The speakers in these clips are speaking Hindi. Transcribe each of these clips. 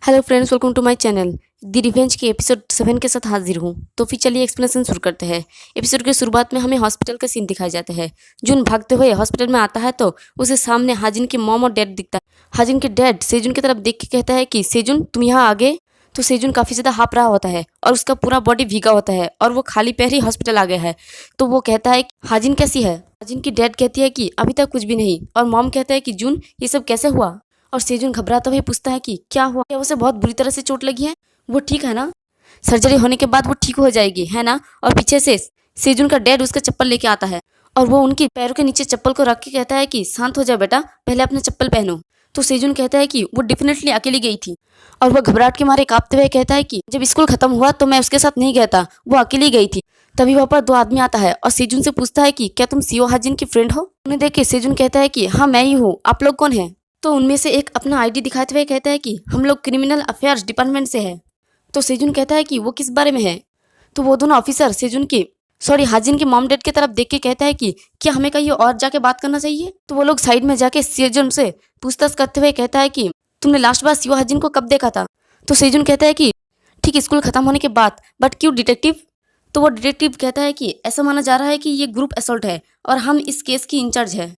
Hello friends, welcome to my channel. The revenge के एपिसोड 7 के साथ हाजिर हूँ। तो फिर चलिए एक्सप्लेनेशन शुरू करते हैं। एपिसोड के शुरुआत में हमें हॉस्पिटल का सीन दिखाया जाता है। जून भागते हुए हॉस्पिटल में आता है तो उसे सामने हाजिन के मॉम और डैड दिखता है। हाजिन के डैड सेजुन की तरफ देख के कहता है कि सेजुन तुम यहाँ आ गए। तो सेजुन काफ़ी ज़्यादा हाफ रहा होता है और उसका पूरा बॉडी भीगा होता है और वो खाली पैर ही हॉस्पिटल आ गया है। तो वो कहता है कि हाजिन कैसी है। हाजिन की डैड कहती है कि अभी तक कुछ भी नहीं, और मॉम कहता है कि जून ये सब कैसे हुआ। और सेजुन घबराता हुए पूछता है कि क्या हुआ, क्या उसे बहुत बुरी तरह से चोट लगी है, वो ठीक है ना, सर्जरी होने के बाद वो ठीक हो जाएगी है ना। और पीछे से सेजुन का डैड उसका चप्पल लेके आता है और वो उनके पैरों के नीचे चप्पल को रख के कहता है कि शांत हो जाए बेटा, पहले अपना चप्पल पहनो। तो सेजुन कहता है कि वो डेफिनेटली अकेली गई थी और वो घबराहट के मारे कांपते हुए कहता है कि जब स्कूल खत्म हुआ तो मैं उसके साथ नहीं गया था, वो अकेली गई थी। तभी वहाँ पर दो आदमी आता है और सेजुन से पूछता है कि क्या तुम सीओ हाजिन की फ्रेंड हो। उन्हें देख के सेजुन कहता है कि हाँ मैं ही हूँ, आप लोग कौन है। तो उनमें से एक अपना आईडी दिखाते हुए कहता है कि हम लोग क्रिमिनल अफेयर्स डिपार्टमेंट से है। तो सेजुन कहता है कि वो किस बारे में है। तो वो दोनों ऑफिसर हाजिन के मॉम डैड की तरफ देख के कहता है कि क्या हमें कहीं और जाके बात करना चाहिए। तो वो लोग साइड में जाके सेजुन से पूछताछ करते हुए कहता है कि तुमने लास्ट बार सीओ हाजिन को कब देखा था। तो सेजुन कहता है कि ठीक स्कूल खत्म होने के बाद। बट क्यों डिटेक्टिव। तो वो डिटेक्टिव कहता है कि ऐसा माना जा रहा है कि ये ग्रुप असॉल्ट है और हम इस केस की इंचार्ज है।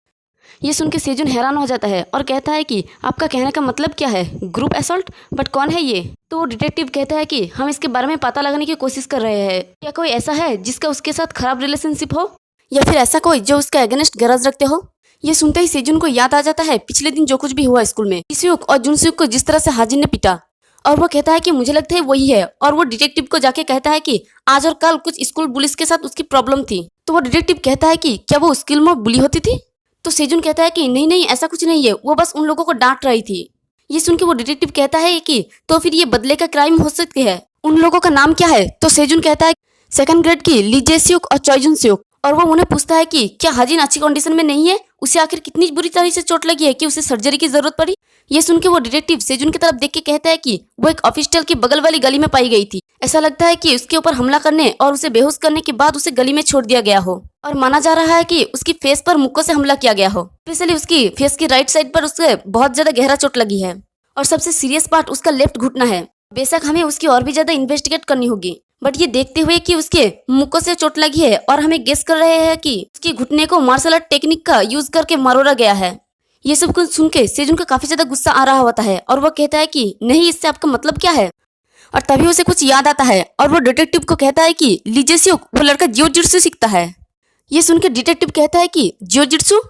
ये सुन के सेजुन हैरान हो जाता है और कहता है कि आपका कहने का मतलब क्या है, ग्रुप असॉल्ट, बट कौन है ये। तो वो डिटेक्टिव कहता है कि हम इसके बारे में पता लगाने की कोशिश कर रहे हैं। क्या कोई ऐसा है जिसका उसके साथ खराब रिलेशनशिप हो, या फिर ऐसा कोई जो उसके अगेंस्ट गरज रखते हो। ये सुनते ही सेजुन को याद आ जाता है पिछले दिन जो कुछ भी हुआ स्कूल में, इसियुक और जुनसुक को जिस तरह से हाजिन ने पीटा। और वो कहता है कि मुझे लगता है वही है। और वो डिटेक्टिव को जाके कहता है कि आज और कल कुछ स्कूल पुलिस के साथ उसकी प्रॉब्लम थी। तो वो डिटेक्टिव कहता है कि क्या वो स्कूल में बुली होती थी। तो सेजुन कहता है कि नहीं नहीं, ऐसा कुछ नहीं है, वो बस उन लोगों को डांट रही थी। ये सुन के वो डिटेक्टिव कहता है कि तो फिर ये बदले का क्राइम हो सकती है, उन लोगों का नाम क्या है। तो सेजुन कहता है सेकंड ग्रेड की ली जे-स्यूक और चॉय स्यूक। और वो उन्हें पूछता है कि क्या हाजिन अच्छी कंडीशन में नहीं है, उसे आखिर कितनी बुरी तरह से चोट लगी है कि उसे सर्जरी की जरूरत पड़ी। ये सुन के वो डिटेक्टिव सेजुन की तरफ देख के कहता है कि वो एक ऑफिशियल की बगल वाली गली में पाई गई थी। ऐसा लगता है कि उसके ऊपर हमला करने और उसे बेहोश करने के बाद उसे गली में छोड़ दिया गया हो। और माना जा रहा है कि उसकी फेस पर मुक्कों से हमला किया गया हो। स्पेशली उसकी फेस की राइट साइड पर उसके बहुत ज्यादा गहरा चोट लगी है और सबसे सीरियस पार्ट उसका लेफ्ट घुटना है। बेशक हमें उसकी और भी ज्यादा इन्वेस्टिगेट करनी होगी, बट ये देखते हुए कि उसके मुक्कों से चोट लगी है और हमें गेस कर रहे हैं कि उसके घुटने को मार्शल आर्ट टेक्निक का यूज करके मरोड़ा गया है। ये सब कुछ सुन के सेजुन का काफी ज्यादा गुस्सा आ रहा होता है और वो कहता है कि नहीं, इससे आपका मतलब क्या है। और तभी उसे कुछ याद आता है और वो डिटेक्टिव को कहता है कि ली जे-स्यूक, वो लड़का जियो-जित्सु सीखता है। ये सुन के डिटेक्टिव कहता है कि जियो-जित्सु,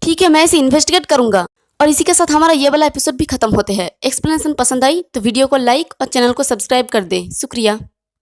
ठीक है, मैं इसे इन्वेस्टिगेट करूंगा। और इसी के साथ हमारा ये वाला एपिसोड भी खत्म होते हैं। एक्सप्लेनेशन पसंद आई तो वीडियो को लाइक और चैनल को सब्सक्राइब कर दे। शुक्रिया।